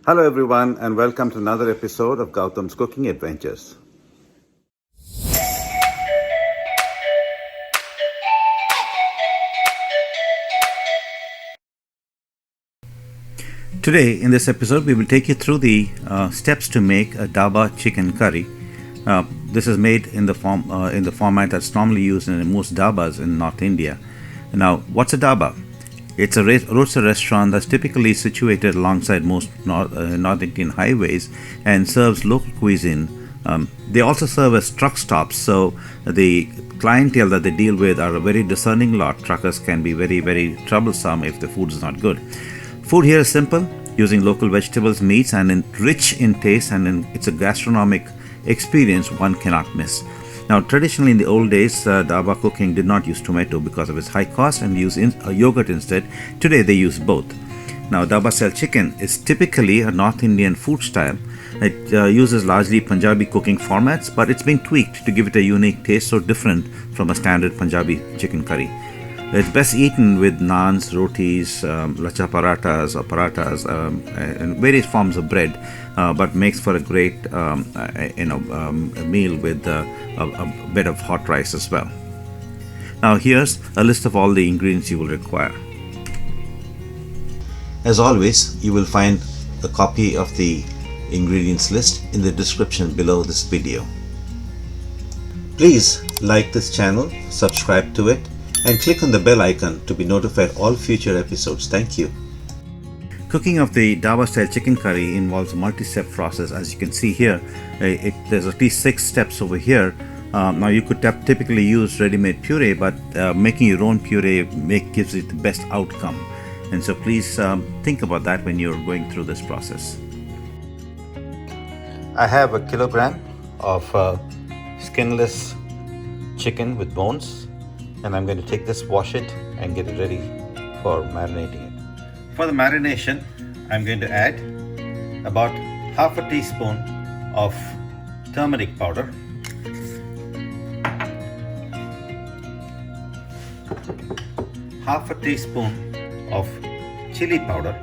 Hello, everyone, and welcome to another episode of Gautam's Cooking Adventures. Today, in this episode, we will take you through the steps to make a Dhaba chicken curry. This is made in the format that's normally used in most dhabas in North India. Now, what's a dhaba? It's a roadside restaurant that's typically situated alongside most North Indian highways and serves local cuisine. They also serve as truck stops, so the clientele that they deal with are a very discerning lot. Truckers can be very, very troublesome if the food is not good. Food here is simple, using local vegetables, meats, and rich in taste, and it's a gastronomic experience one cannot miss. Now, traditionally in the old days, dhaba cooking did not use tomato because of its high cost and use yogurt instead. Today they use both. Now, Dhaba Style Chicken is typically a North Indian food style. It uses largely Punjabi cooking formats, but it's been tweaked to give it a unique taste, so different from a standard Punjabi chicken curry. It's best eaten with naans, rotis, lacha parathas or parathas, and various forms of bread, but makes for a great meal with a bit of hot rice as well. Now here's a list of all the ingredients you will require. As always, you will find a copy of the ingredients list in the description below this video. Please like this channel, subscribe to it, and click on the bell icon to be notified all future episodes. Thank you. Cooking of the Dhaba Style Chicken curry involves a multi-step process. As you can see here, there's at least 6 steps over here. Now you could typically use ready-made puree, but making your own puree gives it the best outcome. And so please think about that when you're going through this process. I have a kilogram of skinless chicken with bones. And I'm going to take this, wash it, and get it ready for marinating it. For the marination, I'm going to add about half a teaspoon of turmeric powder, half a teaspoon of chili powder,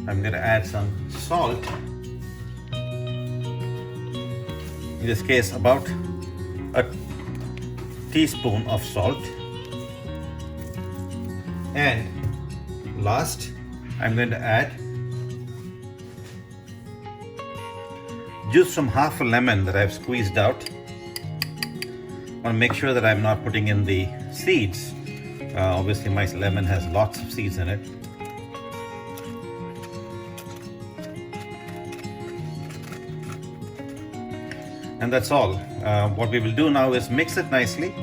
I'm going to add some salt. In this case, about a teaspoon of salt. And last, I'm going to add juice from half a lemon that I've squeezed out. I want to make sure that I'm not putting in the seeds. Obviously, my lemon has lots of seeds in it. And that's all. What we will do now is mix it nicely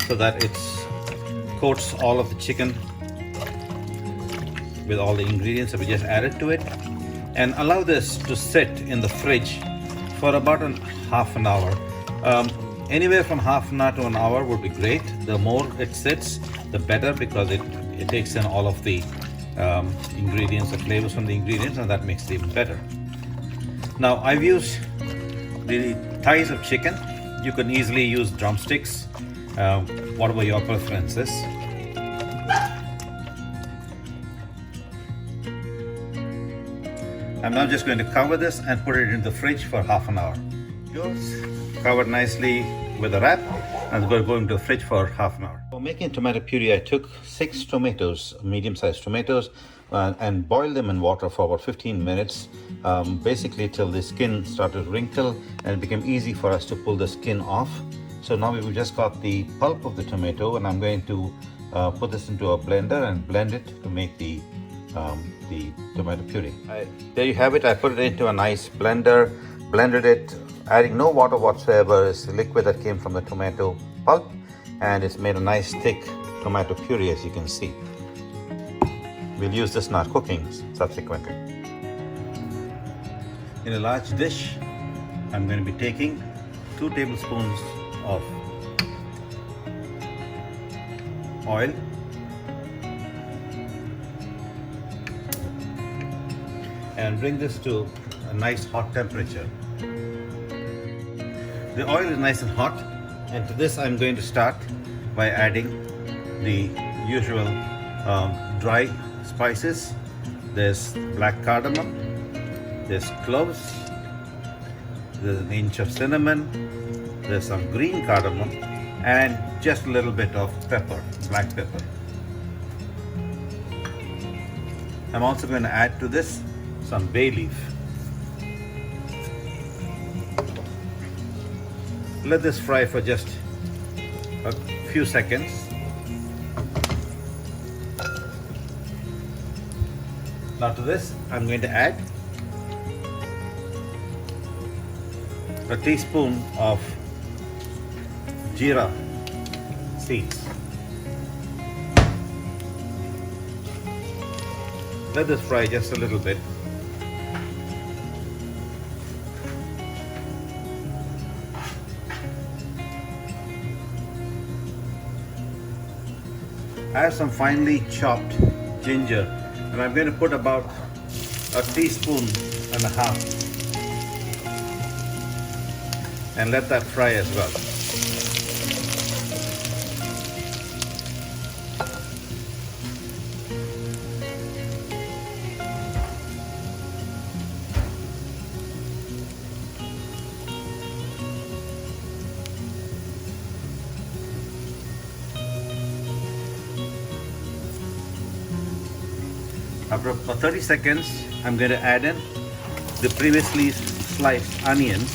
so that it coats all of the chicken with all the ingredients that we just added to it, and allow this to sit in the fridge for about half an hour. Anywhere from half an hour to an hour would be great. The more it sits, the better, because it takes in all of the ingredients, the flavors from the ingredients, and that makes it even better. Now, I've used the thighs of chicken. You can easily use drumsticks, whatever your preference is. I'm now just going to cover this and put it in the fridge for half an hour. Yours covered nicely with a wrap, and we're going to the fridge for half an hour. For making tomato puree, I took 6 tomatoes, medium-sized tomatoes, and boiled them in water for about 15 minutes, basically till the skin started to wrinkle and it became easy for us to pull the skin off. So now we've just got the pulp of the tomato, and I'm going to put this into a blender and blend it to make the tomato puree. There you have it. I put it into a nice blender, blended it, adding no water whatsoever. It's the liquid that came from the tomato pulp, and it's made a nice thick tomato puree, as you can see. We'll use this in our cooking subsequently. In a large dish, I'm going to be taking 2 tablespoons of oil, and bring this to a nice hot temperature. The oil is nice and hot, and to this I'm going to start by adding the usual dry spices. There's black cardamom, there's cloves, there's an inch of cinnamon, there's some green cardamom, and just a little bit of pepper, black pepper. I'm also going to add to this some bay leaf. Let this fry for just a few seconds. Now to this, I'm going to add a teaspoon of jeera seeds. Let this fry just a little bit. I have some finely chopped ginger, and I'm going to put about a teaspoon and a half and let that fry as well. After about 30 seconds, I'm going to add in the previously sliced onions.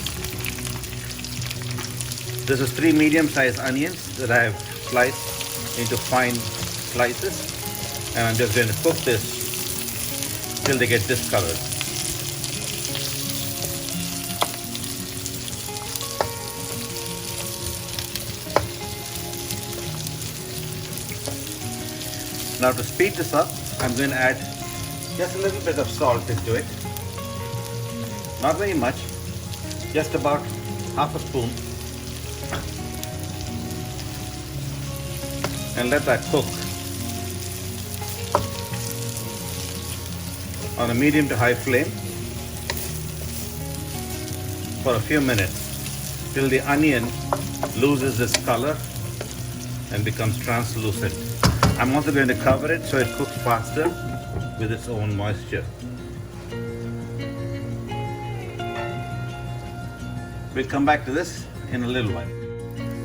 This is 3 medium-sized onions that I have sliced into fine slices, and I'm just going to cook this till they get discolored. Now to speed this up, I'm going to add just a little bit of salt into it. Not very much, just about half a spoon. And let that cook on a medium to high flame for a few minutes till the onion loses its color and becomes translucent. I'm also going to cover it so it cooks faster with its own moisture. We'll come back to this in a little while.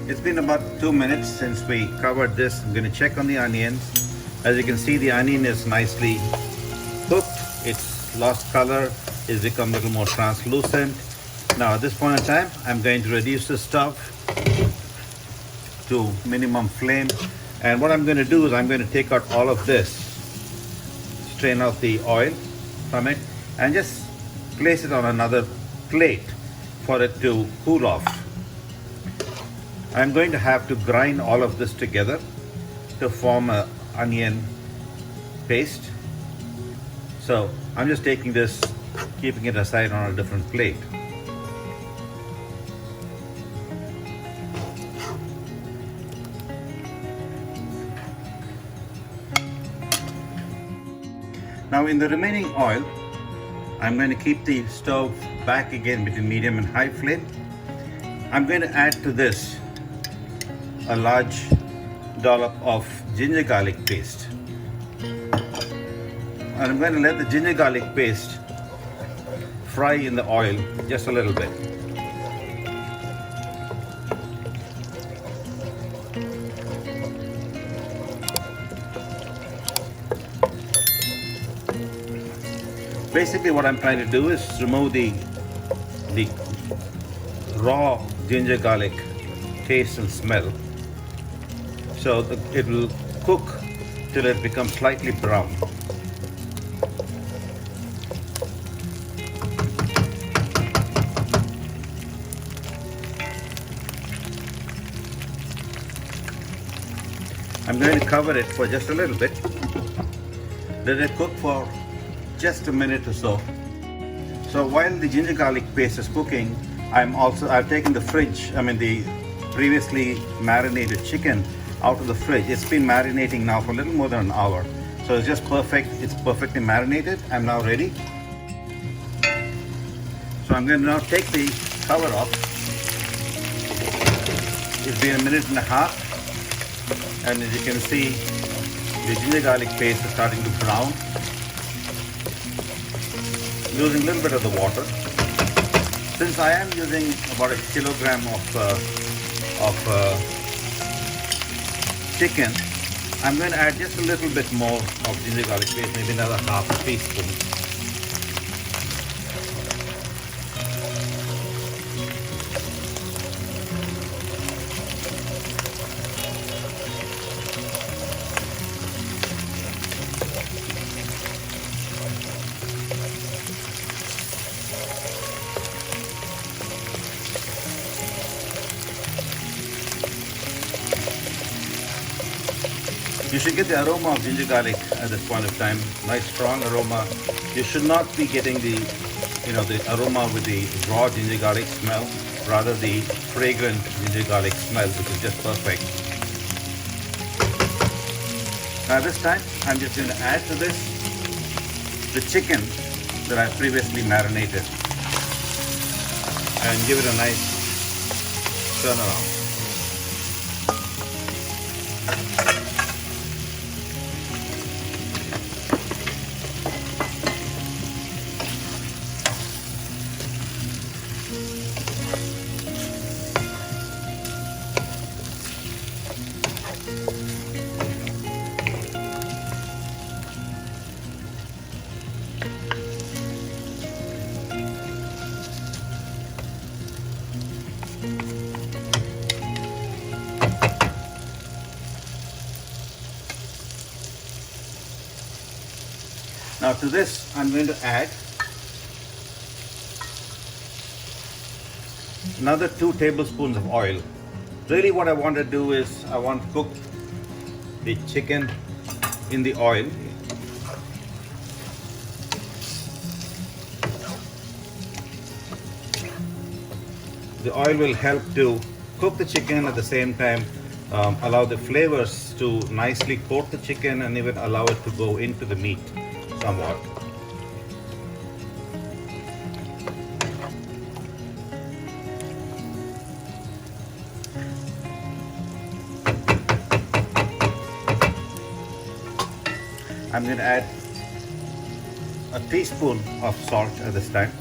It's been about 2 minutes since we covered this. I'm going to check on the onions. As you can see, the onion is nicely cooked. It's lost color. It's become a little more translucent. Now at this point in time, I'm going to reduce the stove to minimum flame. And what I'm going to do is I'm going to take out all of this, strain out the oil from it, and just place it on another plate for it to cool off. I'm going to have to grind all of this together to form an onion paste. So I'm just taking this, keeping it aside on a different plate. Now in the remaining oil, I'm going to keep the stove back again between medium and high flame. I'm going to add to this a large dollop of ginger garlic paste. And I'm going to let the ginger garlic paste fry in the oil just a little bit. Basically what I'm trying to do is remove the raw ginger garlic taste and smell, so it will cook till it becomes slightly brown. I'm going to cover it for just a little bit. Let it cook for just a minute or so. So while the ginger garlic paste is cooking, I've taken the previously marinated chicken out of the fridge. It's been marinating now for a little more than an hour. So it's just perfect. It's perfectly marinated. I'm now ready. So I'm going to now take the cover off. It's been a minute and a half. And as you can see, the ginger garlic paste is starting to brown, losing a little bit of the water. Since I am using about a kilogram of chicken, I'm going to add just a little bit more of ginger garlic paste, maybe another half a teaspoon. You should get the aroma of ginger garlic at this point of time. Nice strong aroma. You should not be getting the aroma with the raw ginger garlic smell, rather the fragrant ginger garlic smell, which is just perfect. Now this time, I'm just going to add to this the chicken that I previously marinated and give it a nice turn around. Now to this, I'm going to add another 2 tablespoons of oil. Really what I want to do is I want to cook the chicken in the oil. The oil will help to cook the chicken, at the same time allow the flavors to nicely coat the chicken and even allow it to go into the meat somewhat. I'm going to add a teaspoon of salt at this time.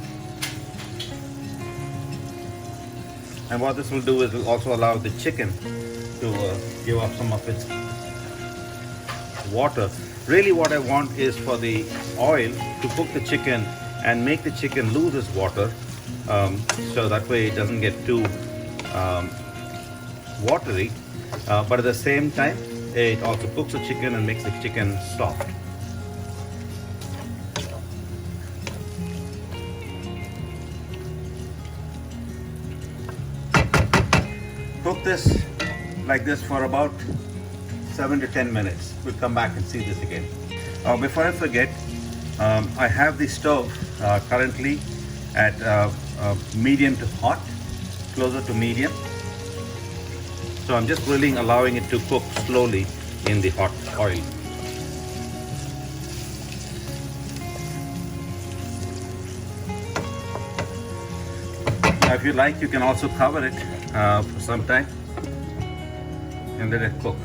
And what this will do is will also allow the chicken to give up some of its water. Really what I want is for the oil to cook the chicken and make the chicken lose its water, so that way it doesn't get too watery, but at the same time it also cooks the chicken and makes the chicken soft. Cook this like this for about 7 to 10 minutes. We'll come back and see this again. Before I forget, I have the stove currently at medium to hot, closer to medium. So I'm just really allowing it to cook slowly in the hot oil. Now if you like, you can also cover it for some time and let it cook.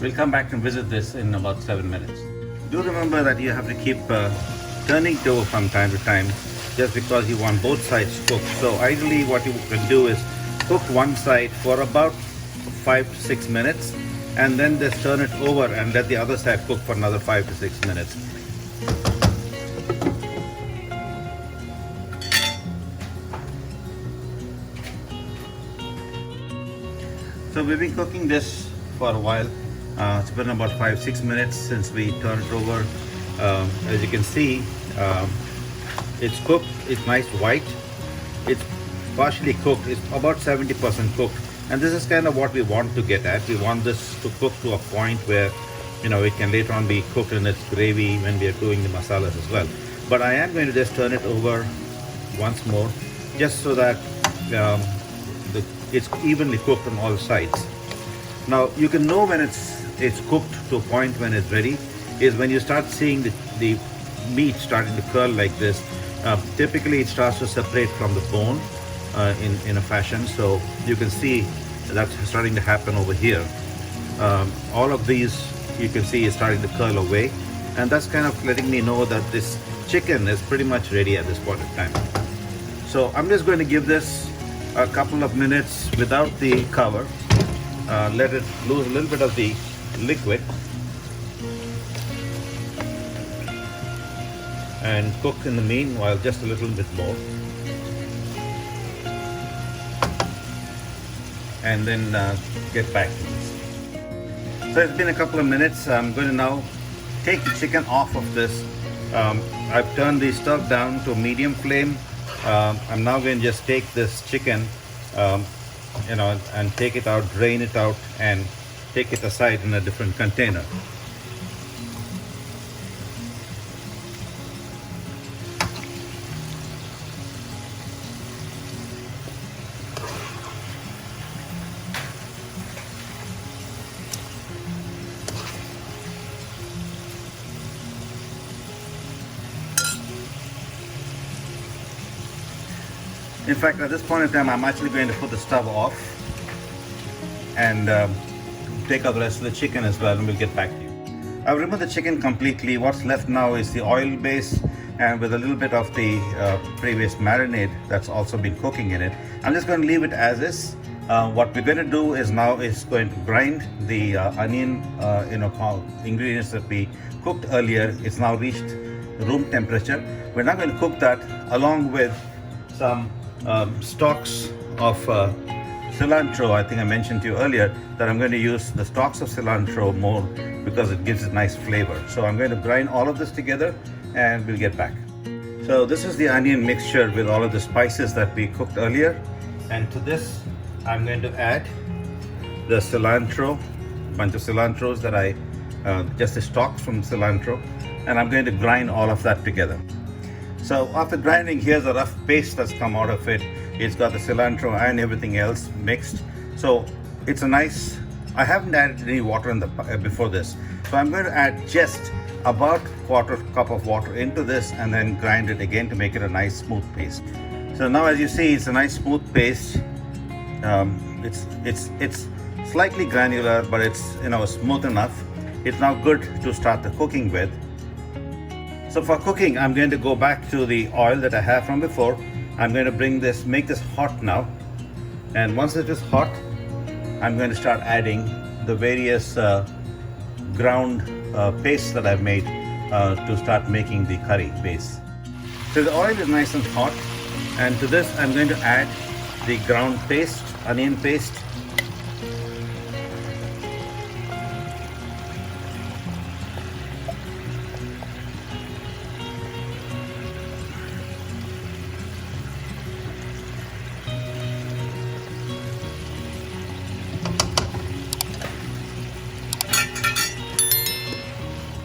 We'll come back and visit this in about 7 minutes. Do remember that you have to keep turning it over from time to time, just because you want both sides cooked. So ideally what you can do is cook one side for about 5 to 6 minutes and then just turn it over and let the other side cook for another 5 to 6 minutes. So we've been cooking this for a while. It's been about 5-6 minutes since we turned it over. As you can see, it's cooked. It's nice white. It's partially cooked. It's about 70% cooked. And this is kind of what we want to get at. We want this to cook to a point where, it can later on be cooked in its gravy when we are doing the masalas as well. But I am going to just turn it over once more, just so that it's evenly cooked on all sides. Now you can know when it's cooked to a point when it's ready is when you start seeing the meat starting to curl like this. Typically it starts to separate from the bone in a fashion, so you can see That's starting to happen over here. All of these you can see is starting to curl away, and that's kind of letting me know that this chicken is pretty much ready at this point in time. So I'm just going to give this a couple of minutes without the cover. Let it lose a little bit of the liquid and cook in the meanwhile just a little bit more, and then get back to this. So it's been a couple of minutes. I'm going to now take the chicken off of this. I've turned the stove down to medium flame. I'm now going to just take this chicken and take it out, drain it out, and take it aside in a different container. In fact, at this point in time, I'm actually going to put the stove off and take out the rest of the chicken as well, and we'll get back to you. I've removed the chicken completely. What's left now is the oil base, and with a little bit of the previous marinade that's also been cooking in it. I'm just going to leave it as is. What we're going to do is now is going to grind the onion ingredients that we cooked earlier. It's now reached room temperature. We're now going to cook that along with some stalks of cilantro. I think I mentioned to you earlier that I'm going to use the stalks of cilantro more because it gives a nice flavor. So I'm going to grind all of this together and we'll get back. So this is the onion mixture with all of the spices that we cooked earlier, and to this I'm going to add the cilantro, a bunch of cilantros that I just the stalks from cilantro, and I'm going to grind all of that together. So after grinding, here's a rough paste that's come out of it. It's got the cilantro and everything else mixed. So it's a nice, I haven't added any water in the before this. So I'm going to add just about quarter cup of water into this and then grind it again to make it a nice smooth paste. So now as you see, it's a nice smooth paste. It's slightly granular, but it's smooth enough. It's now good to start the cooking with. So for cooking, I'm going to go back to the oil that I have from before. I'm going to make this hot now. And once it is hot, I'm going to start adding the various ground pastes that I've made to start making the curry base. So the oil is nice and hot. And to this, I'm going to add the ground paste, onion paste.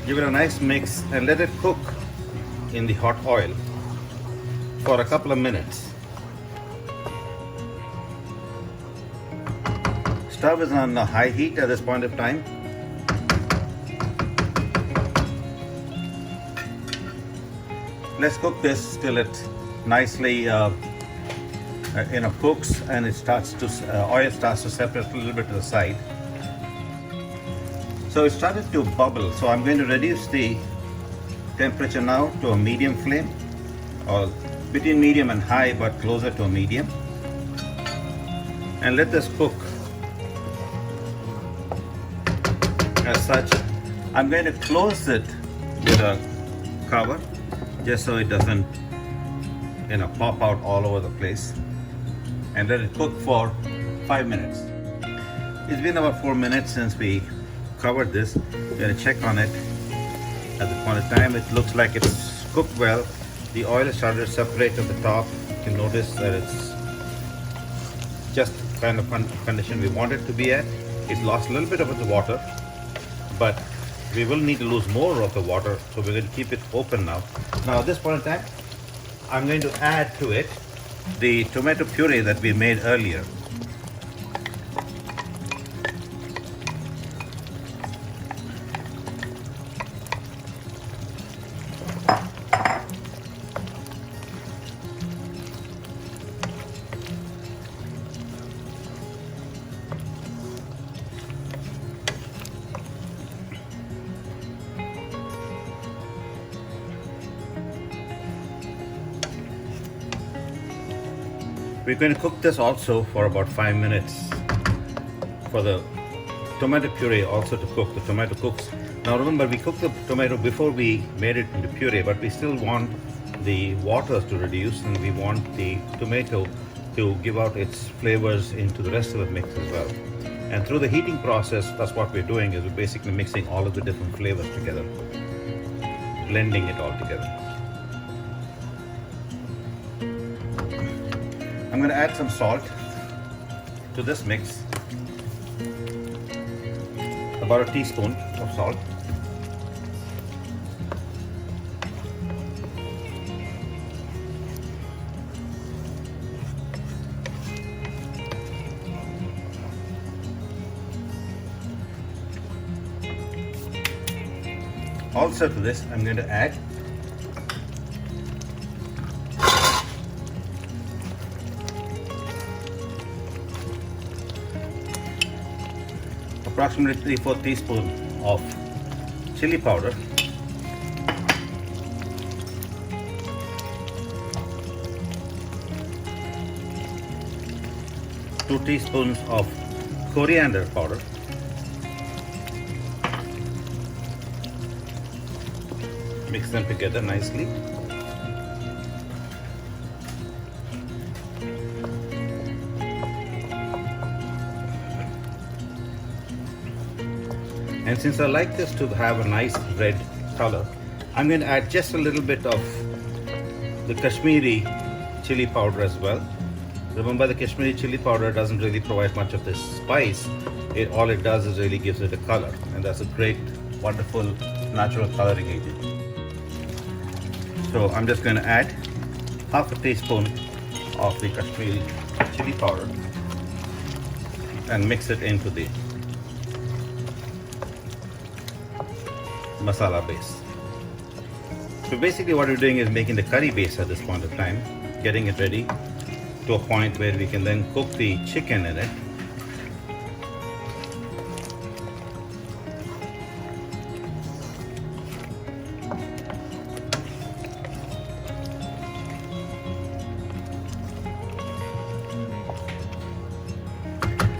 Give it a nice mix and let it cook in the hot oil for a couple of minutes. Stove is on high heat at this point of time. Let's cook this till it nicely cooks and oil starts to separate a little bit to the side. So it started to bubble, so I'm going to reduce the temperature now to a medium flame, or between medium and high, but closer to a medium, and let this cook as such. I'm going to close it with a cover just so it doesn't pop out all over the place, and let it cook for 5 minutes. It's been about 4 minutes since we covered this. We're going to check on it. At the point of time, it looks like it's cooked well. The oil has started to separate at the top. You can notice that it's just kind of condition we want it to be at. It's lost a little bit of its water, but we will need to lose more of the water, so we're going to keep it open now. Now at this point in time, I'm going to add to it the tomato puree that we made earlier. We're going to cook this also for about 5 minutes for the tomato puree also to cook. The tomato cooks. Now remember, we cooked the tomato before we made it into puree, but we still want the waters to reduce and we want the tomato to give out its flavors into the rest of the mix as well. And through the heating process, that's what we're doing, is we're basically mixing all of the different flavors together, blending it all together. I'm going to add some salt to this mix, about a teaspoon of salt. Also to this, I'm going to add approximately 3/4 teaspoon of chili powder, two teaspoons of coriander powder, mix them together nicely. And since I like this to have a nice red color, I'm going to add just a little bit of the Kashmiri chili powder as well. Remember, the Kashmiri chili powder doesn't really provide much of this spice. All it does is really gives it a color, and that's a great, wonderful natural coloring agent. So I'm just going to add half a teaspoon of the Kashmiri chili powder and mix it into the masala base. So basically what we're doing is making the curry base at this point of time, getting it ready to a point where we can then cook the chicken in it.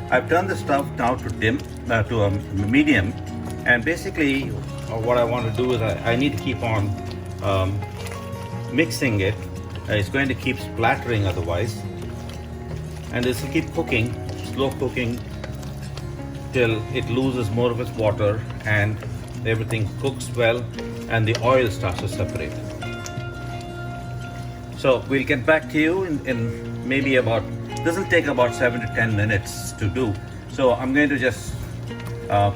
I've turned the stove now to a medium, and basically what I want to do is I need to keep on mixing it. It's going to keep splattering otherwise, and this will keep cooking, slow cooking, till it loses more of its water and everything cooks well and the oil starts to separate. So we'll get back to you in maybe about, this will take about 7 to 10 minutes to do. So I'm going to just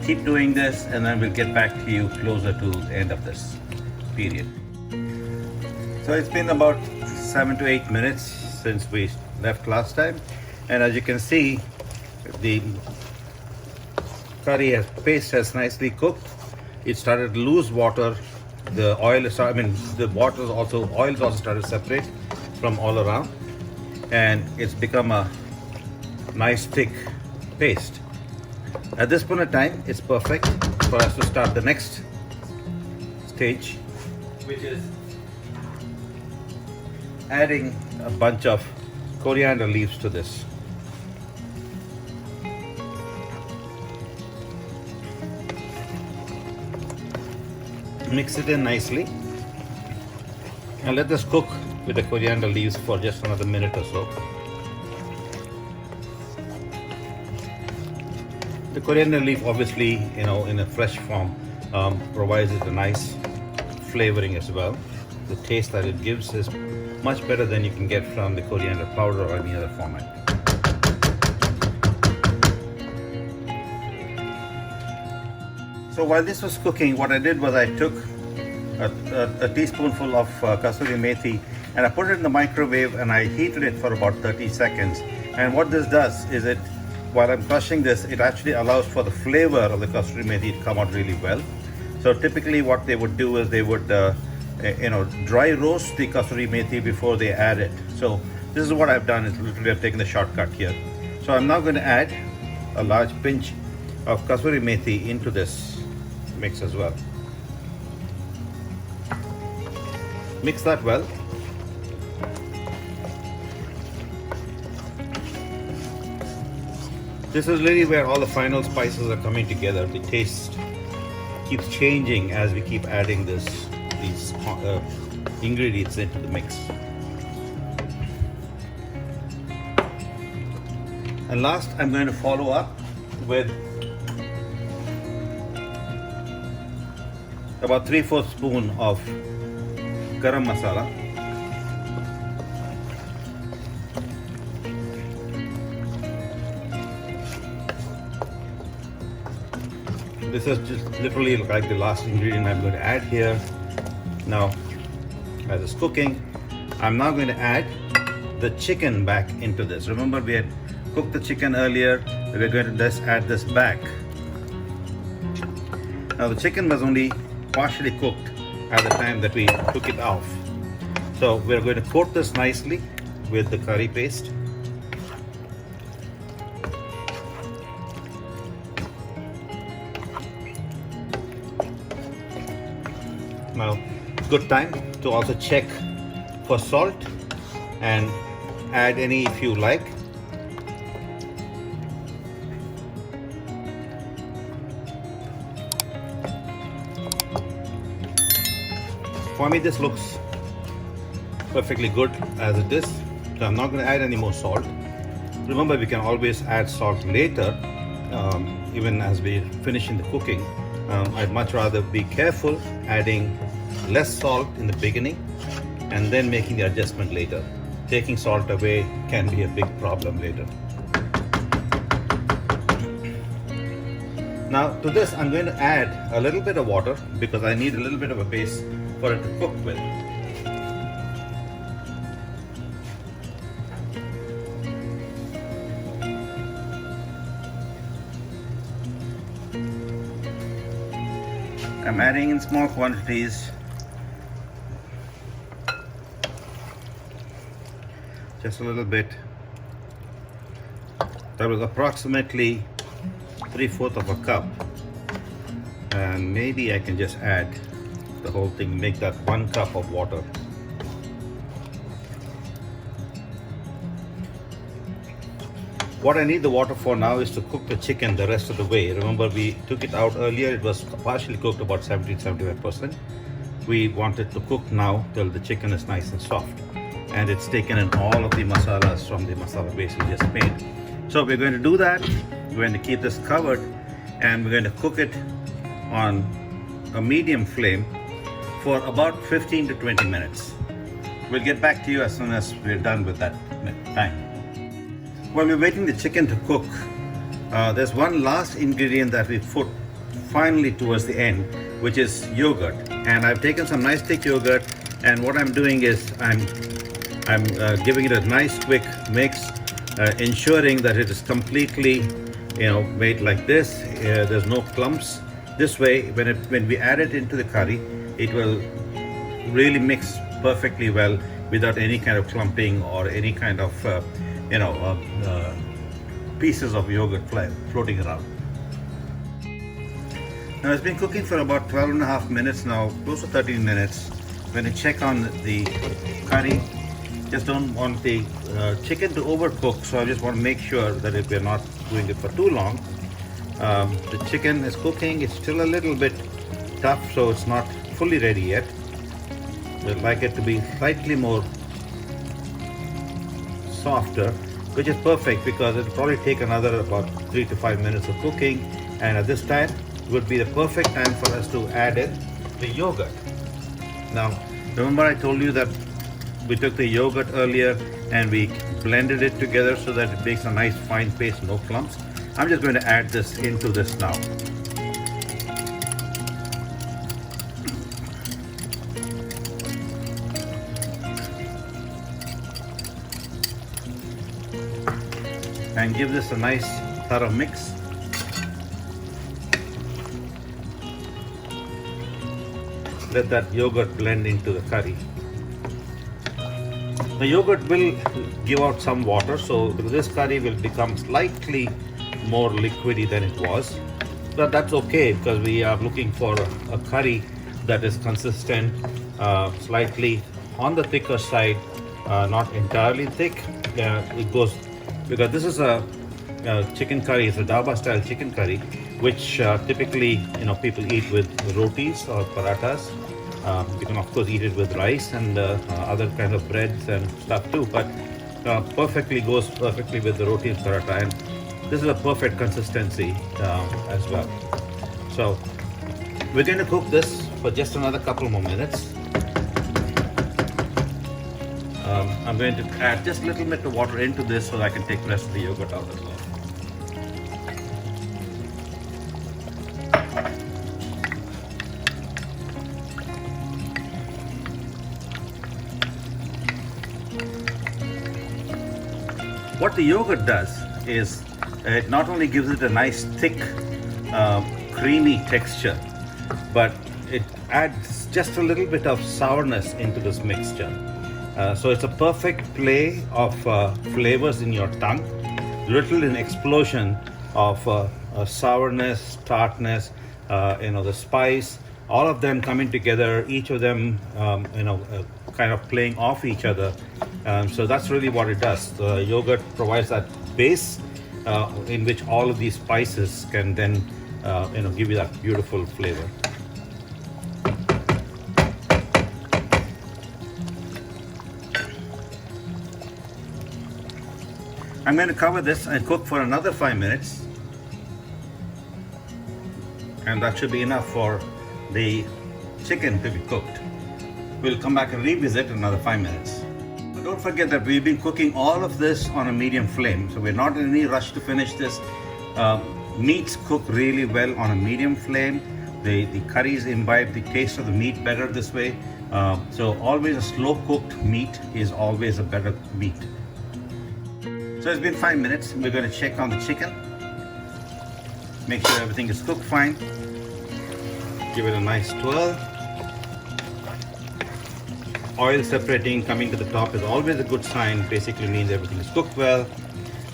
keep doing this, and then we'll get back to you closer to the end of this period. So it's been about 7 to 8 minutes since we left last time, and as you can see, the curry paste has nicely cooked. It started to lose water. The oil is, the oil also started to separate from all around, and it's become a nice thick paste. At this point in time, it's perfect for us to start the next stage, which is adding a bunch of coriander leaves to this. Mix it in nicely and let this cook with the coriander leaves for just another minute or so. The coriander leaf, obviously, in a fresh form, provides it a nice flavoring as well. The taste that it gives is much better than you can get from the coriander powder or any other format. So while this was cooking, what I did was I took a teaspoonful of kasuri methi and I put it in the microwave and I heated it for about 30 seconds. And what this does is, while I'm crushing this, it actually allows for the flavor of the kasuri methi to come out really well. So typically what they would do is they would dry roast the kasuri methi before they add it. So this is what I've done, is literally I've taken the shortcut here. So I'm now going to add a large pinch of kasuri methi into this mix as well. Mix that well. This is really where all the final spices are coming together. The taste keeps changing as we keep adding these ingredients into the mix. And last, I'm going to follow up with about 3/4 spoon of garam masala. This is just literally like the last ingredient I'm going to add here. Now, as it's cooking, I'm now going to add the chicken back into this. Remember, we had cooked the chicken earlier. We're going to just add this back. Now, the chicken was only partially cooked at the time that we took it off. So we're going to coat this nicely with the curry paste. Now, good time to also check for salt and add any if you like. For me, this looks perfectly good as it is, so I'm not going to add any more salt. Remember, we can always add salt later, even as we're finishing the cooking. I'd much rather be careful adding less salt in the beginning and then making the adjustment later. Taking salt away can be a big problem later. Now to this, I'm going to add a little bit of water because I need a little bit of a base for it to cook with. I'm adding in small quantities, just a little bit. That was approximately 3/4 of a cup, and maybe I can just add the whole thing, make that 1 cup of water. What I need the water for now is to cook the chicken the rest of the way. Remember, we took it out earlier, it was partially cooked about 70-75%. We want it to cook now till the chicken is nice and soft. And it's taken in all of the masalas from the masala base we just made. So we're going to do that. We're going to keep this covered and we're going to cook it on a medium flame for about 15 to 20 minutes. We'll get back to you as soon as we're done with that time. While we're waiting the chicken to cook, there's one last ingredient that we put finally towards the end, which is yogurt. And I've taken some nice thick yogurt, and what I'm doing is I'm giving it a nice quick mix, ensuring that it is completely, made like this. There's no clumps. This way, when we add it into the curry, it will really mix perfectly well without any kind of clumping or any kind of pieces of yogurt floating around. Now it's been cooking for about 12.5 minutes now, close to 13 minutes. When I check on the curry, just don't want the chicken to overcook, so I just want to make sure that if we're not doing it for too long. The chicken is cooking, it's still a little bit tough, so it's not fully ready yet. We'd like it to be slightly more softer, which is perfect because it'll probably take another about 3 to 5 minutes of cooking, and at this time would be the perfect time for us to add in the yogurt. Now remember, I told you that we took the yogurt earlier and we blended it together so that it makes a nice fine paste, no clumps. I'm just going to add this into this now. And give this a nice thorough mix. Let that yogurt blend into the curry. The yogurt will give out some water, so this curry will become slightly more liquidy than it was. But that's okay because we are looking for a curry that is consistent, slightly on the thicker side, not entirely thick. It goes because this is a chicken curry is a Dhaba Style Chicken curry, which typically people eat with rotis or parathas. You can of course eat it with rice and other kind of breads and stuff too, but goes perfectly with the roti and paratha, and this is a perfect consistency as well. So we're going to cook this for just another couple more minutes. I'm going to add just a little bit of water into this so that I can take the rest of the yogurt out as well. What the yogurt does is it not only gives it a nice thick creamy texture, but it adds just a little bit of sourness into this mixture. So it's a perfect play of flavors in your tongue, little an explosion of sourness, tartness, the spice, all of them coming together, each of them kind of playing off each other. So that's really what it does. The yogurt provides that base in which all of these spices can then give you that beautiful flavor. I'm going to cover this and cook for another 5 minutes, and that should be enough for the chicken to be cooked. We'll come back and revisit in another 5 minutes. But don't forget that we've been cooking all of this on a medium flame, so we're not in any rush to finish this. Meats cook really well on a medium flame. The curries imbibe the taste of the meat better this way. So always a slow cooked meat is always a better meat. So it's been 5 minutes. We're going to check on the chicken. Make sure everything is cooked fine. Give it a nice twirl. Oil separating, coming to the top is always a good sign. Basically means everything is cooked well.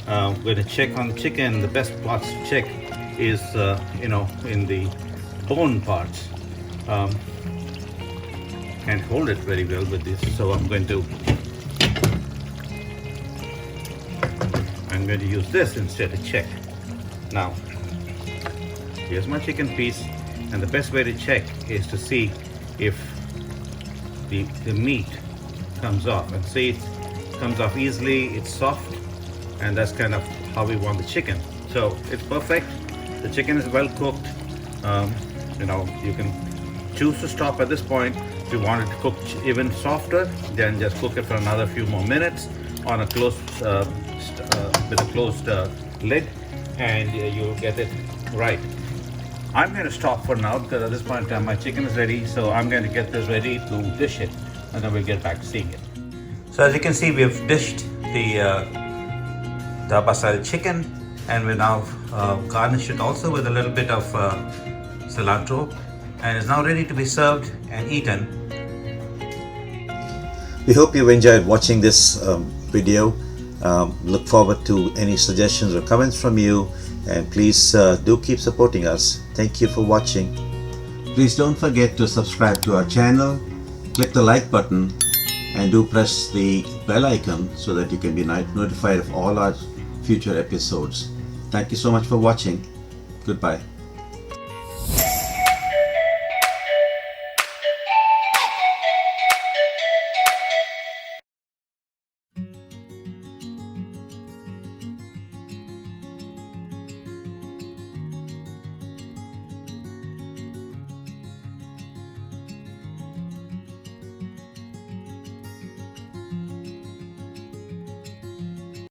We're going to check on the chicken. The best parts to check is, in the bone parts. Can't hold it very well with this, so I'm going to use this instead to check. Now, here's my chicken piece, and the best way to check is to see if the meat comes off. And see, it comes off easily, it's soft, and that's kind of how we want the chicken. So it's perfect. The chicken is well cooked. You can choose to stop at this point. If you want it to cook even softer, then just cook it for another few more minutes on a closed with a closed lid, and you'll get it right. I'm going to stop for now because at this point in time my chicken is ready, so I'm going to get this ready to dish it, and then we'll get back to seeing it. So as you can see, we've dished the Dhaba Style Chicken, and we now garnish it also with a little bit of cilantro, and it's now ready to be served and eaten. We hope you've enjoyed watching this video. Look forward to any suggestions or comments from you, and please do keep supporting us. Thank you for watching. Please don't forget to subscribe to our channel, click the like button, and do press the bell icon so that you can be notified of all our future episodes. Thank you so much for watching. Goodbye.